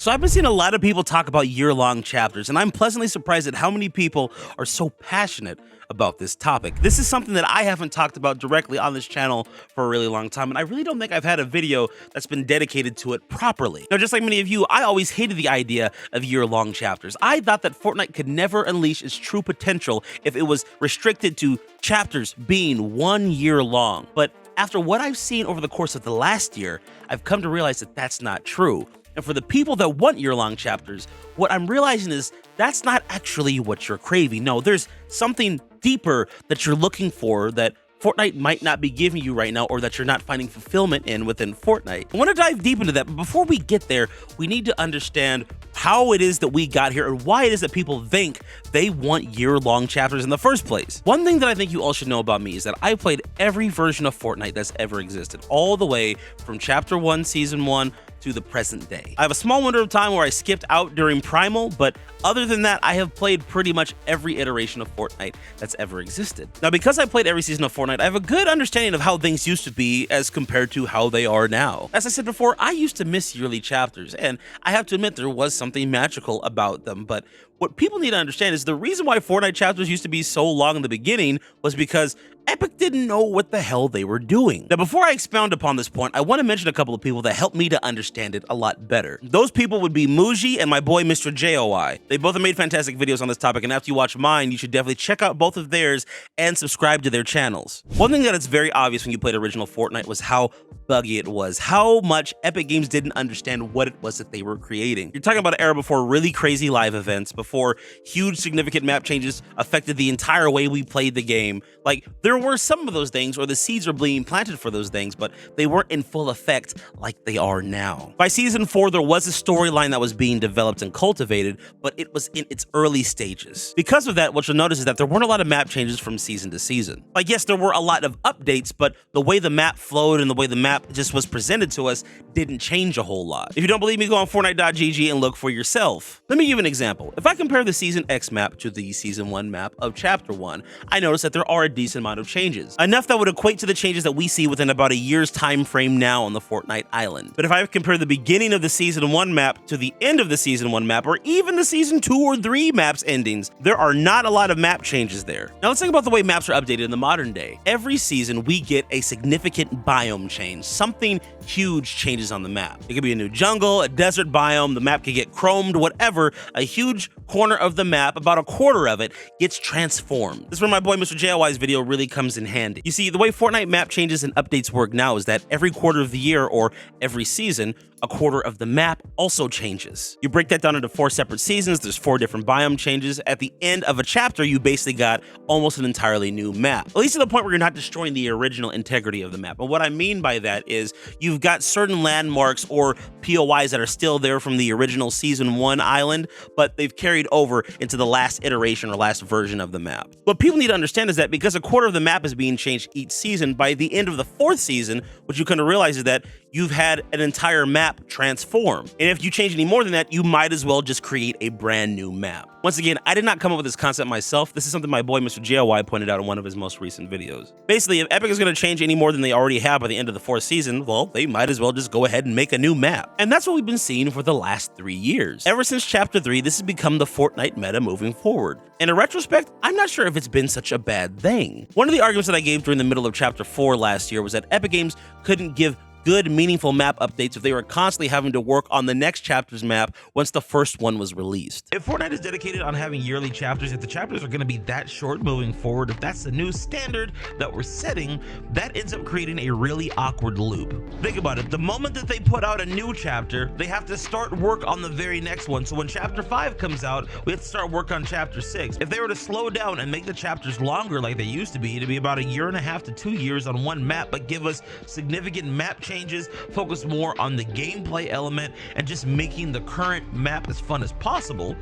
So I've been seeing a lot of people talk about year-long chapters, and I'm pleasantly surprised at how many people are so passionate about this topic. This is something that I haven't talked about directly on this channel for a really long time, and I really don't think I've had a video that's been dedicated to it properly. Now, just like many of you, I always hated the idea of year-long chapters. I thought that Fortnite could never unleash its true potential if it was restricted to chapters being 1 year long. But after what I've seen over the course of the last year, I've come to realize that that's not true. And for the people that want year-long chapters, what I'm realizing is that's not actually what you're craving. No, there's something deeper that you're looking for that Fortnite might not be giving you right now, or that you're not finding fulfillment in within Fortnite. I want to dive deep into that, but before we get there, we need to understand how it is that we got here and why it is that people think they want year-long chapters in the first place. One thing that I think you all should know about me is that I played every version of Fortnite that's ever existed, all the way from Chapter 1, Season 1, to the present day. I have a small window of time where I skipped out during Primal, but other than that, I have played pretty much every iteration of Fortnite that's ever existed. Now, because I played every season of Fortnite, I have a good understanding of how things used to be as compared to how they are now. As I said before, I used to miss yearly chapters, and I have to admit there was something magical about them, but what people need to understand is the reason why Fortnite chapters used to be so long in the beginning was because Epic didn't know what the hell they were doing. Now, before I expound upon this point, I want to mention a couple of people that helped me to understand it a lot better. Those people would be Muji and my boy Mr. JOI. They both have made fantastic videos on this topic, and after you watch mine, you should definitely check out both of theirs and subscribe to their channels. One thing that is very obvious when you played original Fortnite was how buggy it was, how much Epic Games didn't understand what it was that they were creating. You're talking about an era before really crazy live events, before huge significant map changes affected the entire way we played the game. Like, there were some of those things, or the seeds were being planted for those things, but they weren't in full effect like they are now. By Season 4, there was a storyline that was being developed and cultivated, but it was in its early stages. Because of that, what you'll notice is that there weren't a lot of map changes from season to season. Like, yes, there were a lot of updates, but the way the map flowed and the way the map just was presented to us didn't change a whole lot. If you don't believe me, go on Fortnite.gg and look for yourself. Let me give you an example. If I compare the Season X map to the Season 1 map of Chapter 1, I notice that there are a decent amount of changes. Enough that would equate to the changes that we see within about a year's time frame now on the Fortnite island. But if I compare the beginning of the Season 1 map to the end of the Season 1 map, or even the Season 2 or 3 maps endings, there are not a lot of map changes there. Now let's think about the way maps are updated in the modern day. Every season we get a significant biome change. Something huge changes on the map. It could be a new jungle, a desert biome, the map could get chromed, whatever. A huge corner of the map, about a quarter of it, gets transformed. This is where my boy Mr. JOI's video really comes in handy. You see, the way Fortnite map changes and updates work now is that every quarter of the year, or every season, a quarter of the map also changes. You break that down into 4 separate seasons, there's 4 different biome changes. At the end of a chapter, you basically got almost an entirely new map. At least to the point where you're not destroying the original integrity of the map. But what I mean by that is you've got certain landmarks or POIs that are still there from the original Season 1 island, but they've carried over into the last iteration or last version of the map. What people need to understand is that because a quarter of the map is being changed each season, by the end of the 4th season, what you kind of realize is that you've had an entire map transform. And if you change any more than that, you might as well just create a brand new map. Once again, I did not come up with this concept myself. This is something my boy Mr. JOI pointed out in one of his most recent videos. Basically, if Epic is going to change any more than they already have by the end of the 4th season, well, they might as well just go ahead and make a new map. And that's what we've been seeing for the last 3 years. Ever since Chapter 3, this has become the Fortnite meta moving forward. And in retrospect, I'm not sure if it's been such a bad thing. One of the arguments that I gave during the middle of Chapter 4 last year was that Epic Games couldn't give good, meaningful map updates if they were constantly having to work on the next chapter's map once the first one was released. If Fortnite is dedicated on having yearly chapters, if the chapters are going to be that short moving forward, if that's the new standard that we're setting, that ends up creating a really awkward loop. Think about it. The moment that they put out a new chapter, they have to start work on the very next one. So when Chapter 5 comes out, we have to start work on Chapter 6. If they were to slow down and make the chapters longer like they used to be, it'd be about 1.5 to 2 years on one map, but give us significant map changes, focus more on the gameplay element, and just making the current map as fun as possible.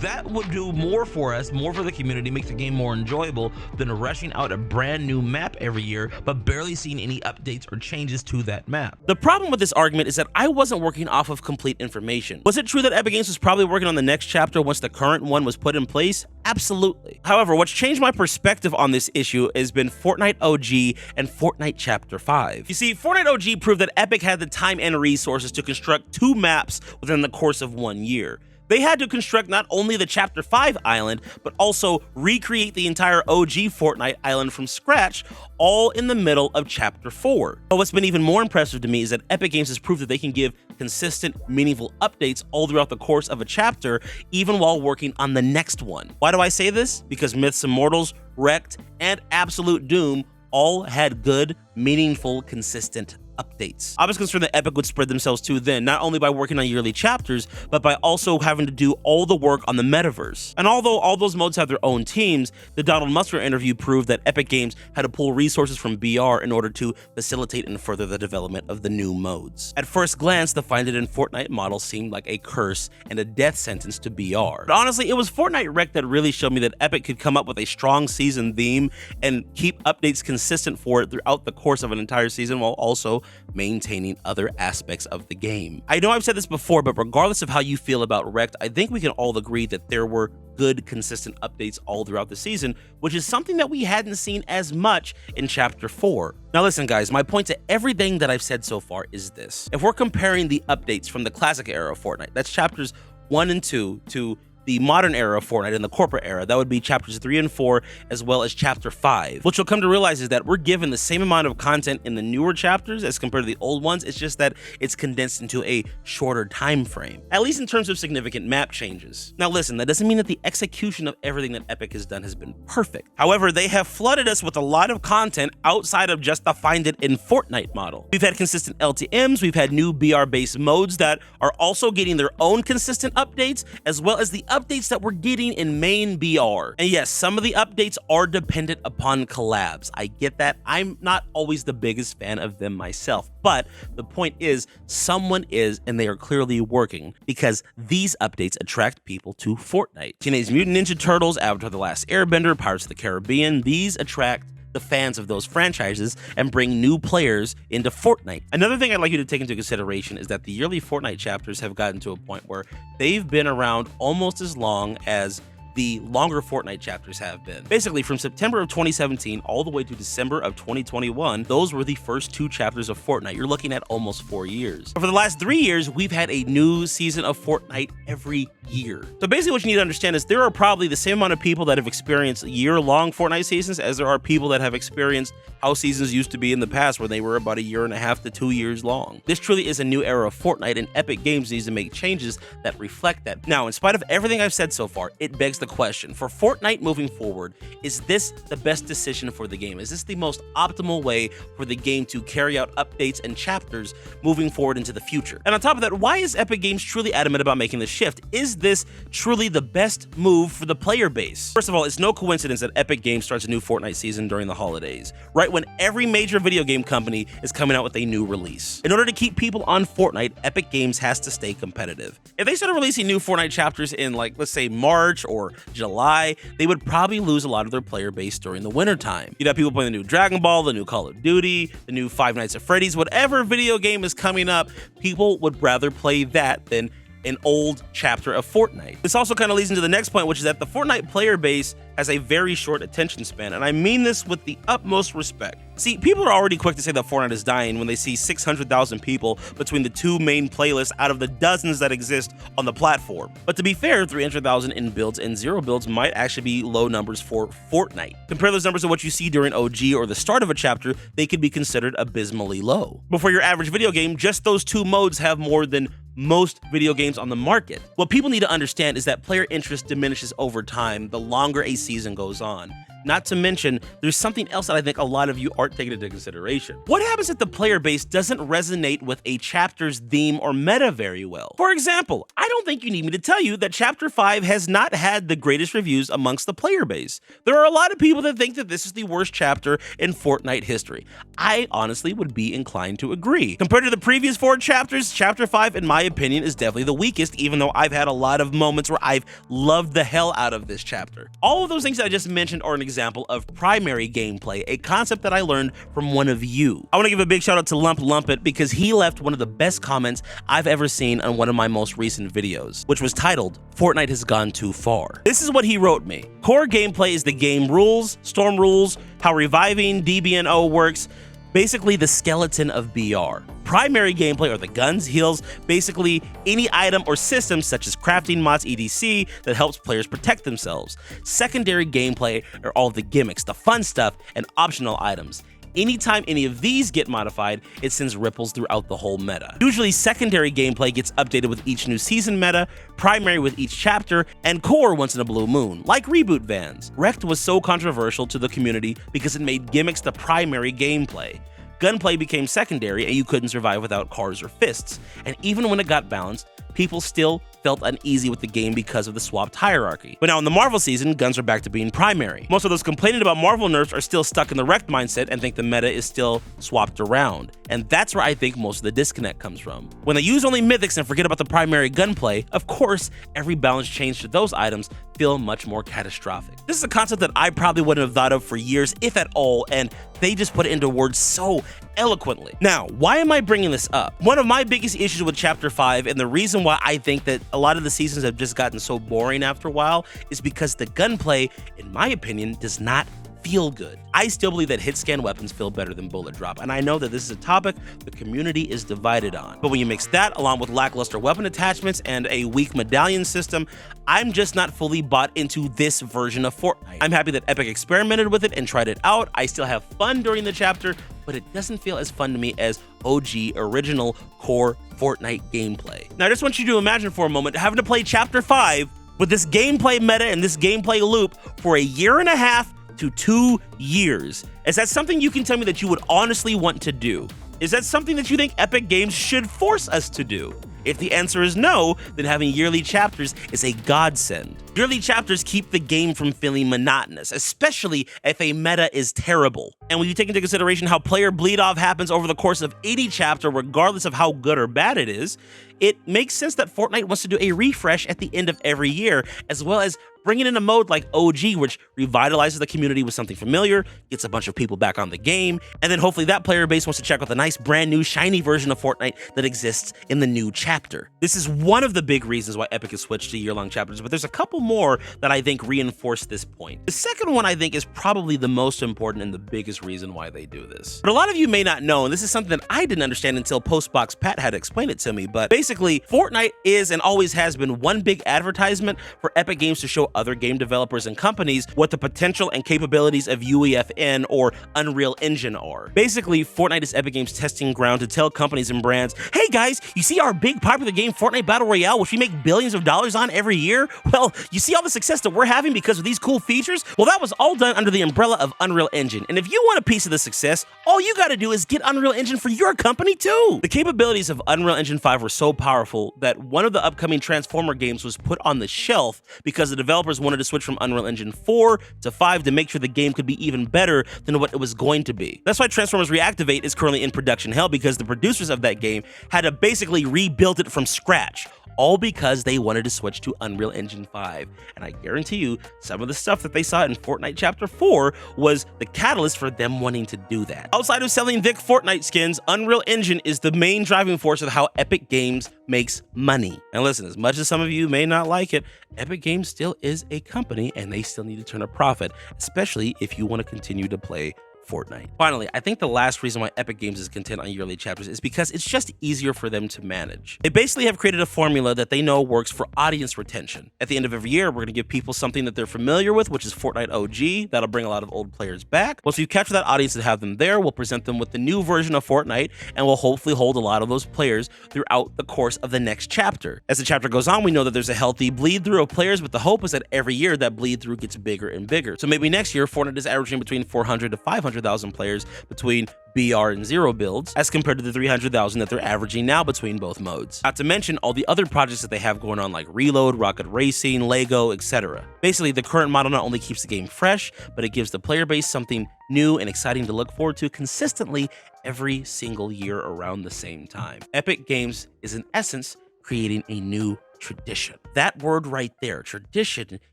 That would do more for us, more for the community, make the game more enjoyable than rushing out a brand new map every year, but barely seeing any updates or changes to that map. The problem with this argument is that I wasn't working off of complete information. Was it true that Epic Games was probably working on the next chapter once the current one was put in place? Absolutely. However, what's changed my perspective on this issue has been Fortnite OG and Fortnite Chapter 5. You see, Fortnite OG proved that Epic had the time and resources to construct 2 maps within the course of 1 year. They had to construct not only the Chapter 5 island, but also recreate the entire OG Fortnite island from scratch, all in the middle of Chapter 4. But what's been even more impressive to me is that Epic Games has proved that they can give consistent, meaningful updates all throughout the course of a chapter, even while working on the next one. Why do I say this? Because Myths Immortals, Wrecked, and Absolute Doom all had good, meaningful, consistent updates. I was concerned that Epic would spread themselves too thin, not only by working on yearly chapters, but by also having to do all the work on the metaverse. And although all those modes have their own teams, the Donald Musker interview proved that Epic Games had to pull resources from BR in order to facilitate and further the development of the new modes. At first glance, the Find It in Fortnite model seemed like a curse and a death sentence to BR. But honestly, it was Fortnite Wreck that really showed me that Epic could come up with a strong season theme and keep updates consistent for it throughout the course of an entire season, while also maintaining other aspects of the game. I know I've said this before, but regardless of how you feel about Wrecked, I think we can all agree that there were good, consistent updates all throughout the season, which is something that we hadn't seen as much in Chapter 4. Now listen guys, my point to everything that I've said so far is this. If we're comparing the updates from the classic era of Fortnite, that's Chapters 1 and 2, to the modern era of Fortnite and the corporate era, that would be Chapters 3 and 4, as well as Chapter 5. What you'll come to realize is that we're given the same amount of content in the newer chapters as compared to the old ones. It's just that it's condensed into a shorter time frame, at least in terms of significant map changes. Now listen, that doesn't mean that the execution of everything that Epic has done has been perfect. However, they have flooded us with a lot of content outside of just the Find It in Fortnite model. We've had consistent LTMs, we've had new BR-based modes that are also getting their own consistent updates, as well as the updates that we're getting in main BR. And yes, some of the updates are dependent upon collabs. I get that. I'm not always the biggest fan of them myself, but the point is, someone is, and they are clearly working, because these updates attract people to Fortnite. Teenage Mutant Ninja Turtles, Avatar: The Last Airbender, Pirates of the Caribbean, these attract the fans of those franchises and bring new players into Fortnite. Another thing I'd like you to take into consideration is that the yearly Fortnite chapters have gotten to a point where they've been around almost as long as the longer Fortnite chapters have been. Basically, from September of 2017 all the way to December of 2021, those were the first 2 chapters of Fortnite. You're looking at almost 4 years. But for the last 3 years, we've had a new season of Fortnite every year. So basically what you need to understand is there are probably the same amount of people that have experienced year-long Fortnite seasons as there are people that have experienced how seasons used to be in the past, where they were about 1.5 to 2 years long. This truly is a new era of Fortnite, and Epic Games needs to make changes that reflect that. Now, in spite of everything I've said so far, it begs the question, for Fortnite moving forward, is this the best decision for the game? Is this the most optimal way for the game to carry out updates and chapters moving forward into the future? And on top of that, why is Epic Games truly adamant about making this shift? Is this truly the best move for the player base? First of all, it's no coincidence that Epic Games starts a new Fortnite season during the holidays, right when every major video game company is coming out with a new release. In order to keep people on Fortnite, Epic Games has to stay competitive. If they started releasing new Fortnite chapters in, like, let's say March or July, they would probably lose a lot of their player base during the winter time. You'd have people playing the new Dragon Ball, the new Call of Duty, the new Five Nights at Freddy's, whatever video game is coming up, people would rather play that than an old chapter of Fortnite. This also kind of leads into the next point, which is that the Fortnite player base has a very short attention span, and I mean this with the utmost respect. See, people are already quick to say that Fortnite is dying when they see 600,000 people between the 2 main playlists out of the dozens that exist on the platform. But to be fair, 300,000 in builds and 0 builds might actually be low numbers for Fortnite. Compare those numbers to what you see during OG or the start of a chapter, they could be considered abysmally low. But for your average video game, just those 2 modes have more than most video games on the market. What people need to understand is that player interest diminishes over time the longer a season goes on. Not to mention, there's something else that I think a lot of you aren't taking into consideration. What happens if the player base doesn't resonate with a chapter's theme or meta very well? For example, I don't think you need me to tell you that Chapter 5 has not had the greatest reviews amongst the player base. There are a lot of people that think that this is the worst chapter in Fortnite history. I honestly would be inclined to agree. Compared to the previous 4 chapters, Chapter 5, in my opinion, is definitely the weakest, even though I've had a lot of moments where I've loved the hell out of this chapter. All of those things that I just mentioned are an example of primary gameplay, a concept that I learned from one of you. I want to give a big shout out to Lumpit because he left one of the best comments I've ever seen on one of my most recent videos, which was titled, "Fortnite has gone too far." This is what he wrote me. Core gameplay is the game rules, storm rules, how reviving DBNO works, basically the skeleton of BR. Primary gameplay are the guns, heals, basically any item or system such as crafting mods, etc. that helps players protect themselves. Secondary gameplay are all the gimmicks, the fun stuff, and optional items. Anytime any of these get modified, it sends ripples throughout the whole meta. Usually secondary gameplay gets updated with each new season meta, primary with each chapter, and core once in a blue moon, like reboot vans. Wrecked was so controversial to the community because it made gimmicks the primary gameplay. Gunplay became secondary and you couldn't survive without cars or fists. And even when it got balanced, people still felt uneasy with the game because of the swapped hierarchy. But now in the Marvel season, guns are back to being primary. Most of those complaining about Marvel nerfs are still stuck in the Wrecked mindset and think the meta is still swapped around. And that's where I think most of the disconnect comes from. When they use only mythics and forget about the primary gunplay, of course, every balance change to those items feel much more catastrophic. This is a concept that I probably wouldn't have thought of for years, if at all, and they just put it into words so eloquently. Now, why am I bringing this up? One of my biggest issues with Chapter 5, and the reason why I think that a lot of the seasons have just gotten so boring after a while, is because the gunplay, in my opinion, does not feel good. I still believe that hit scan weapons feel better than bullet drop, and I know that this is a topic the community is divided on. But when you mix that along with lackluster weapon attachments and a weak medallion system, I'm just not fully bought into this version of Fortnite. I'm happy that Epic experimented with it and tried it out. I still have fun during the chapter, but it doesn't feel as fun to me as OG original core Fortnite gameplay. Now I just want you to imagine for a moment having to play Chapter 5 with this gameplay meta and this gameplay loop for a year and a half to 2 years. Is that something you can tell me that you would honestly want to do? Is that something that you think Epic Games should force us to do? If the answer is no, then having yearly chapters is a godsend. Yearly chapters keep the game from feeling monotonous, especially if a meta is terrible. And when you take into consideration how player bleed-off happens over the course of any chapter, regardless of how good or bad it is, it makes sense that Fortnite wants to do a refresh at the end of every year, as well as bringing in a mode like OG, which revitalizes the community with something familiar, gets a bunch of people back on the game, and then hopefully that player base wants to check out the nice brand new shiny version of Fortnite that exists in the new chapter. This is one of the big reasons why Epic has switched to year-long chapters, but there's a couple more that I think reinforce this point. The second one I think is probably the most important and the biggest reason why they do this. But a lot of you may not know, and this is something that I didn't understand until Postbox Pat had to explain it to me, but basically Fortnite is and always has been one big advertisement for Epic Games to show other game developers and companies what the potential and capabilities of UEFN or Unreal Engine are. Basically, Fortnite is Epic Games' testing ground to tell companies and brands, hey guys, you see our big popular game Fortnite Battle Royale, which we make billions of dollars on every year? Well, you see all the success that we're having because of these cool features? Well, that was all done under the umbrella of Unreal Engine. And if you want a piece of the success, all you gotta do is get Unreal Engine for your company too. The capabilities of Unreal Engine 5 were so powerful that one of the upcoming Transformer games was put on the shelf because the developers wanted to switch from Unreal Engine 4 to 5 to make sure the game could be even better than what it was going to be. That's why Transformers Reactivate is currently in production hell, because the producers of that game had to basically rebuild it from scratch, all because they wanted to switch to Unreal Engine 5. And I guarantee you, some of the stuff that they saw in Fortnite Chapter 4 was the catalyst for them wanting to do that. Outside of selling Vic Fortnite skins, Unreal Engine is the main driving force of how Epic Games makes money. And listen, as much as some of you may not like it, Epic Games still is a company and they still need to turn a profit, especially if you want to continue to play Fortnite. Finally, I think the last reason why Epic Games is content on yearly chapters is because it's just easier for them to manage. They basically have created a formula that they know works for audience retention. At the end of every year, we're going to give people something that they're familiar with, which is Fortnite OG. That'll bring a lot of old players back. Once we capture that audience and have them there, we'll present them with the new version of Fortnite, and we'll hopefully hold a lot of those players throughout the course of the next chapter. As the chapter goes on, we know that there's a healthy bleed through of players, but the hope is that every year that bleed through gets bigger and bigger. So maybe next year, Fortnite is averaging between 400 to 500,000 players between BR and Zero builds, as compared to the 300,000 that they're averaging now between both modes. Not to mention all the other projects that they have going on like Reload, Rocket Racing, Lego, etc. Basically, the current model not only keeps the game fresh, but it gives the player base something new and exciting to look forward to consistently every single year around the same time. Epic Games is in essence creating a new tradition. That word right there, tradition,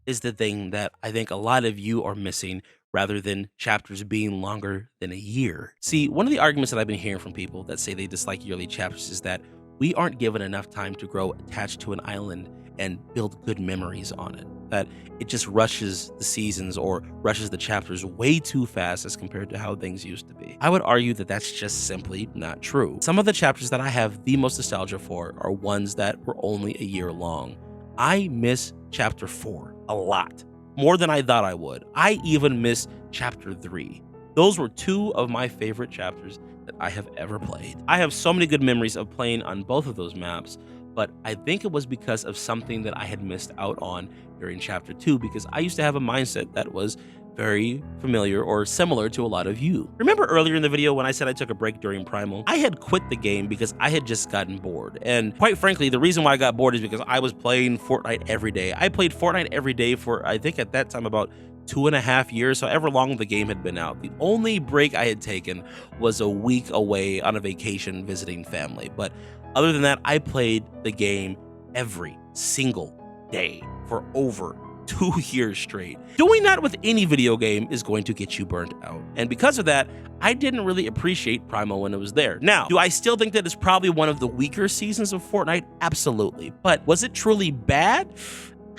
is the thing that I think a lot of you are missing rather than chapters being longer than a year. See, one of the arguments that I've been hearing from people that say they dislike yearly chapters is that we aren't given enough time to grow attached to an island and build good memories on it. That it just rushes the seasons or rushes the chapters way too fast as compared to how things used to be. I would argue that that's just simply not true. Some of the chapters that I have the most nostalgia for are ones that were only a year long. I miss chapter 4 a lot, more than I thought I would. I even miss chapter 3. Those were two of my favorite chapters that I have ever played. I have so many good memories of playing on both of those maps, but I think it was because of something that I had missed out on during chapter 2, because I used to have a mindset that was very familiar or similar to a lot of you. Remember earlier in the video when I said I took a break during Primal? I had quit the game because I had just gotten bored. And quite frankly, the reason why I got bored is because I was playing Fortnite every day. I played Fortnite every day for, I think at that time, about 2.5 years, however long the game had been out. The only break I had taken was a week away on a vacation visiting family. But other than that, I played the game every single day for over 2 years straight. Doing that with any video game is going to get you burnt out. And because of that, I didn't really appreciate Primal when it was there. Now, do I still think that it's probably one of the weaker seasons of Fortnite? Absolutely. But was it truly bad?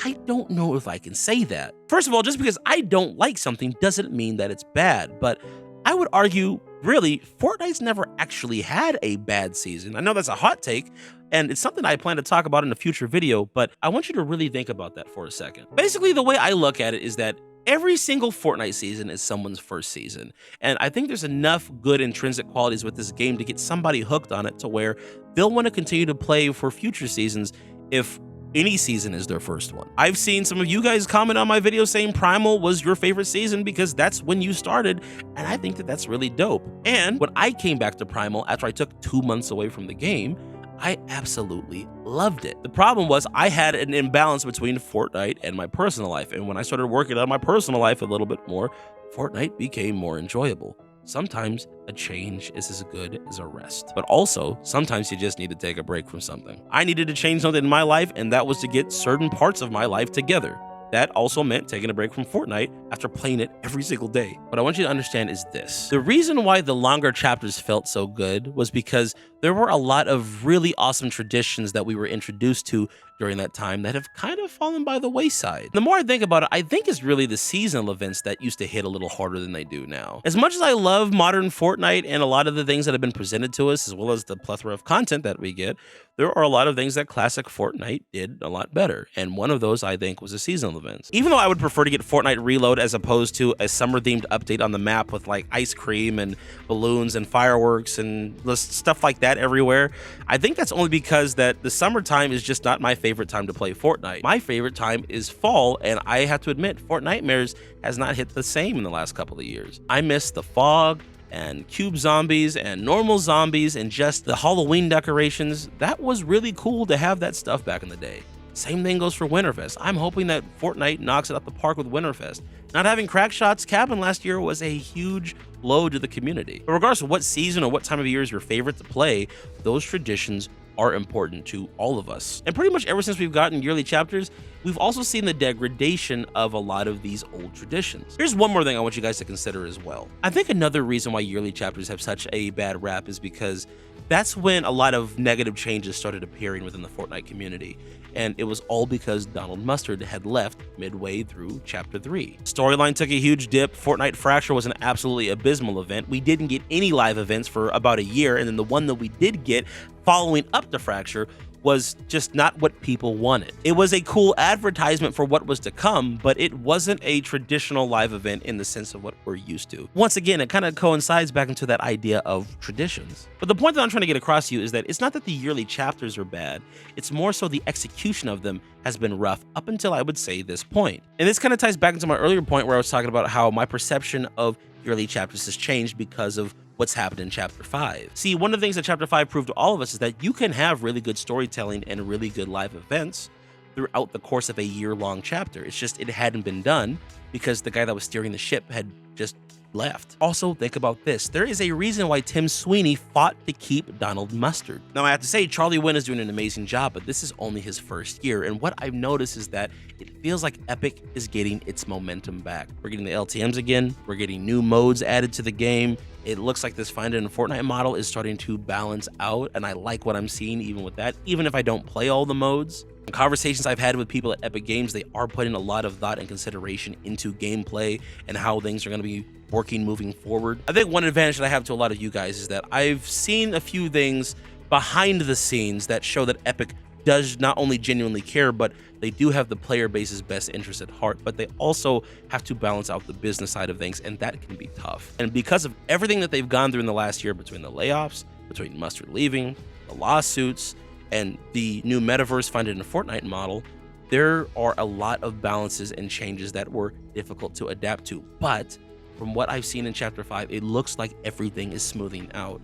I don't know if I can say that. First of all, just because I don't like something doesn't mean that it's bad, but I would argue, really, Fortnite's never actually had a bad season. I know that's a hot take, and it's something I plan to talk about in a future video, but I want you to really think about that for a second. Basically, the way I look at it is that every single Fortnite season is someone's first season, and I think there's enough good intrinsic qualities with this game to get somebody hooked on it to where they'll want to continue to play for future seasons if any season is their first one. I've seen some of you guys comment on my video saying Primal was your favorite season because that's when you started, and I think that that's really dope. And when I came back to Primal after I took 2 months away from the game, I absolutely loved it. The problem was I had an imbalance between Fortnite and my personal life, and when I started working on my personal life a little bit more, Fortnite became more enjoyable. Sometimes a change is as good as a rest, but also sometimes you just need to take a break from something. I needed to change something in my life, and that was to get certain parts of my life together. That also meant taking a break from Fortnite after playing it every single day. What I want you to understand is this. The reason why the longer chapters felt so good was because there were a lot of really awesome traditions that we were introduced to during that time that have kind of fallen by the wayside. The more I think about it, I think it's really the seasonal events that used to hit a little harder than they do now. As much as I love modern Fortnite and a lot of the things that have been presented to us, as well as the plethora of content that we get, there are a lot of things that classic Fortnite did a lot better. And one of those, I think, was the seasonal events. Even though I would prefer to get Fortnite Reload as opposed to a summer-themed update on the map with like ice cream and balloons and fireworks and stuff like that everywhere, I think that's only because that the summertime is just not my favorite time to play Fortnite. My favorite time is fall, and I have to admit, Fortnitemares has not hit the same in the last couple of years. I miss the fog and cube zombies and normal zombies and just the Halloween decorations. That was really cool to have that stuff back in the day. Same thing goes for Winterfest. I'm hoping that Fortnite knocks it out the park with Winterfest. Not having Crackshot's cabin last year was a huge blow to the community. But regardless of what season or what time of year is your favorite to play, those traditions are important to all of us. And pretty much ever since we've gotten yearly chapters, we've also seen the degradation of a lot of these old traditions. Here's one more thing I want you guys to consider as well. I think another reason why yearly chapters have such a bad rap is because that's when a lot of negative changes started appearing within the Fortnite community. And it was all because Donald Mustard had left midway through Chapter 3. Storyline took a huge dip. Fortnite Fracture was an absolutely abysmal event. We didn't get any live events for about a year, and then the one that we did get following up to Fracture was just not what people wanted. It was a cool advertisement for what was to come, but it wasn't a traditional live event in the sense of what we're used to. Once again, it kind of coincides back into that idea of traditions. But the point that I'm trying to get across to you is that it's not that the yearly chapters are bad, it's more so the execution of them has been rough up until I would say this point. And this kind of ties back into my earlier point where I was talking about how my perception of yearly chapters has changed because of what's happened in Chapter 5. See, one of the things that Chapter 5 proved to all of us is that you can have really good storytelling and really good live events throughout the course of a year-long chapter. It's just it hadn't been done because the guy that was steering the ship had just left. Also, think about this. There is a reason why Tim Sweeney fought to keep Donald Mustard. Now, I have to say, Charlie Wynn is doing an amazing job, but this is only his first year, and what I've noticed is that it feels like Epic is getting its momentum back. We're getting the LTMs again, we're getting new modes added to the game. It looks like this Find It in Fortnite model is starting to balance out, and I like what I'm seeing even with that, even if I don't play all the modes. In conversations I've had with people at Epic Games, they are putting a lot of thought and consideration into gameplay and how things are going to be working moving forward. I think one advantage that I have to a lot of you guys is that I've seen a few things behind the scenes that show that Epic does not only genuinely care, but they do have the player base's best interest at heart, but they also have to balance out the business side of things, and that can be tough. And because of everything that they've gone through in the last year, between the layoffs, between Mustard leaving, the lawsuits, and the new metaverse Find It in a Fortnite model, there are a lot of balances and changes that were difficult to adapt to. But from what I've seen in Chapter 5, it looks like everything is smoothing out.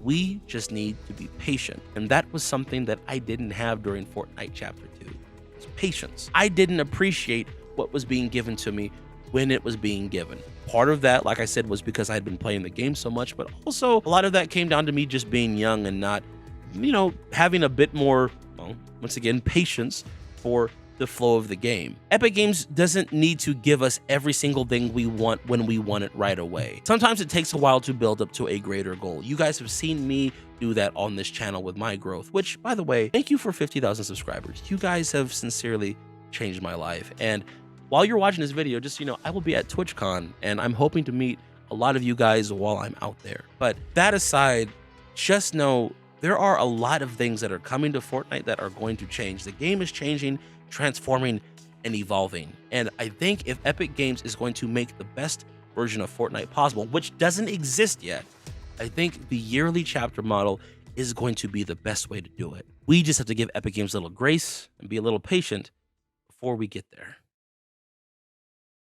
We just need to be patient. And that was something that I didn't have during Fortnite Chapter 2. It's patience. I didn't appreciate what was being given to me when it was being given. Part of that, like I said, was because I had been playing the game so much, but also a lot of that came down to me just being young and not, having a bit more, well, once again, patience for the flow of the game. Epic Games doesn't need to give us every single thing we want when we want it right away. Sometimes it takes a while to build up to a greater goal. You guys have seen me do that on this channel with my growth, which, by the way, thank you for 50,000 subscribers. You guys have sincerely changed my life. And while you're watching this video, just, I will be at TwitchCon, and I'm hoping to meet a lot of you guys while I'm out there. But that aside, just know there are a lot of things that are coming to Fortnite that are going to change. The game is changing, transforming, and evolving. And I think if Epic Games is going to make the best version of Fortnite possible, which doesn't exist yet, I think the yearly chapter model is going to be the best way to do it. We just have to give Epic Games a little grace and be a little patient before we get there.